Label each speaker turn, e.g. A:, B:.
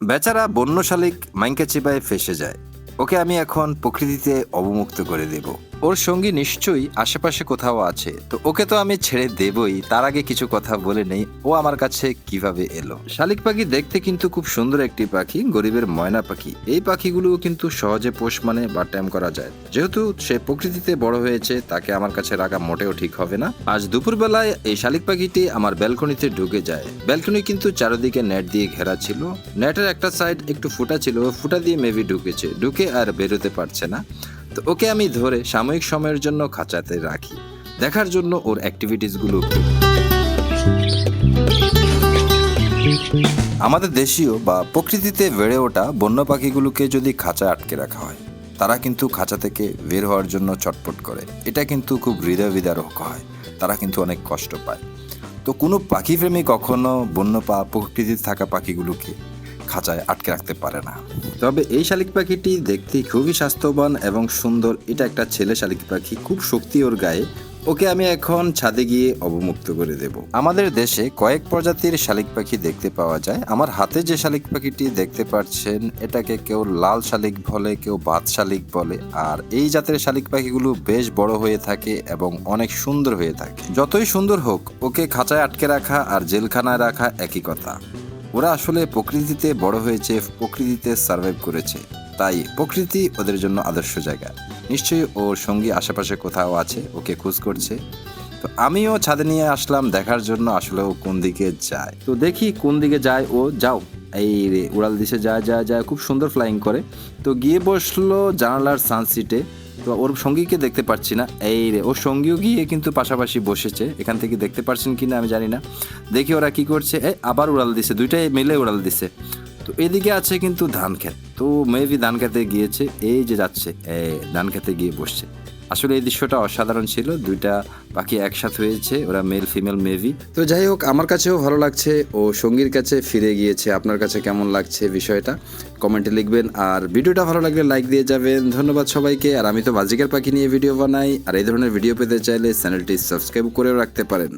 A: বেচারা বন্য শালিক মাইনকা চিবায় ফেসে যায়। ওকে আমি এখন প্রকৃতিতে অবমুক্ত করে দেব। ওর সঙ্গী নিশ্চয়ই আশেপাশে কোথাও আছে, তো ওকে তো আমি ছেড়ে দেবই। তার আগে কিছু কথা বলে নেই, ও আমার কাছে কিভাবে এলো। শালিক পাখি দেখতে কিন্তু খুব সুন্দর একটি পাখি, গরিবের ময়না পাখি। এই পাখিগুলো কিন্তু সহজে পোষ মানে বা ট্যাম করা যায়। যেহেতু সে প্রকৃতিতে বড় হয়েছে, তাকে আমার কাছে রাখা মোটেও ঠিক হবে না। আজ দুপুরবেলায় এই শালিক পাখিটি আমার ব্যালকনিতে ঢুকে যায়। ব্যালকনি কিন্তু চারিদিকে নেট দিয়ে ঘেরা ছিল। নেটের একটা সাইড একটু ফুটা ছিল, ফুটা দিয়ে মেবি ঢুকে আর বেরোতে পারছে না। তো ওকে আমি ধরে সাময়িক সময়ের জন্য খাঁচাতে রাখি, দেখার জন্য ওর অ্যাক্টিভিটিসগুলো। আমাদের দেশীয় বা প্রকৃতিতে বেড়ে ওঠা বন্য পাখিগুলোকে যদি খাঁচায় আটকে রাখা হয়, তারা কিন্তু খাঁচা থেকে বের হওয়ার জন্য ছটফট করে। এটা কিন্তু খুব হৃদয় বিদারক হয়, তারা কিন্তু অনেক কষ্ট পায়। তো কোনো পাখিপ্রেমী কখনো প্রকৃতিতে থাকা পাখিগুলোকে খাঁচায় আটকে রাখতে পারে না। তবে এই শালিক পাখিটি দেখতে খুবই স্বাস্থ্যবান এবং সুন্দর। এটা একটা ছেলে শালিক পাখি, খুব শক্তি ওর গায়ে। ওকে আমি এখন ছাদে গিয়ে অবমুক্ত করে দেব। আমাদের দেশে কয়েক প্রজাতির শালিক পাখি দেখতে পাওয়া যায়। আমার হাতে যে শালিক পাখিটি দেখতে পাচ্ছেন, এটাকে কেউ লাল শালিক বলে, কেউ ভাত শালিক বলে। আর এই জাতের শালিক পাখিগুলো বেশ বড় হয়ে থাকে এবং অনেক সুন্দর হয়ে থাকে। যতই সুন্দর হোক, ওকে খাঁচায় আটকে রাখা আর জেলখানায় রাখা একই কথা। ওরা আসলে প্রকৃতিতে বড় হয়েছে, প্রকৃতিতে সার্ভাইভ করেছে, তাই প্রকৃতি ওদের জন্য আদর্শ জায়গা। নিশ্চয়ই ওর সঙ্গী আশেপাশে কোথাও আছে, ওকে খোঁজ করছে। তো আমিও ছাদে নিয়ে আসলাম দেখার জন্য আসলে ও কোন দিকে যায়। তো দেখি কোন দিকে যায় ও। যাও, এই রে উড়াল দিশে যায়, খুব সুন্দর ফ্লাইং করে। তো গিয়ে বসলো জানালার সানসিটে। তো ওর সঙ্গীকে দেখতে পাচ্ছি না। এই রে, ওর সঙ্গীও গিয়ে কিন্তু পাশাপাশি বসেছে। এখান থেকে দেখতে পাচ্ছেন কিনা আমি জানি না। দেখি ওরা কি করছে। আবার উড়াল দিছে, দুইটাই মিলে উড়াল দিছে। তো এদিকে আছে কিন্তু ধান ক্ষেত। তো মেবি ধান খেতে গিয়েছে, এই যে যাচ্ছে ধান খেতে গিয়ে বসছে। আসলে এই দৃশ্যটা অসাধারণ ছিল। দুইটা পাখি একসাথে হয়েছে, ওরা মেল ফিমেল মেবি। তো যাই হোক, আমার কাছেও ভালো লাগছে, ও সঙ্গীর কাছে ফিরে গিয়েছে। আপনার কাছে কেমন লাগছে বিষয়টা কমেন্টে লিখবেন। আর ভিডিওটা ভালো লাগলে লাইক দিয়ে যাবেন। ধন্যবাদ সবাইকে। আর আমি তো বাজিকার পাখি নিয়ে ভিডিও বানাই, আর এই ধরনের ভিডিও পেতে চাইলে চ্যানেলটি সাবস্ক্রাইব করেও রাখতে পারেন।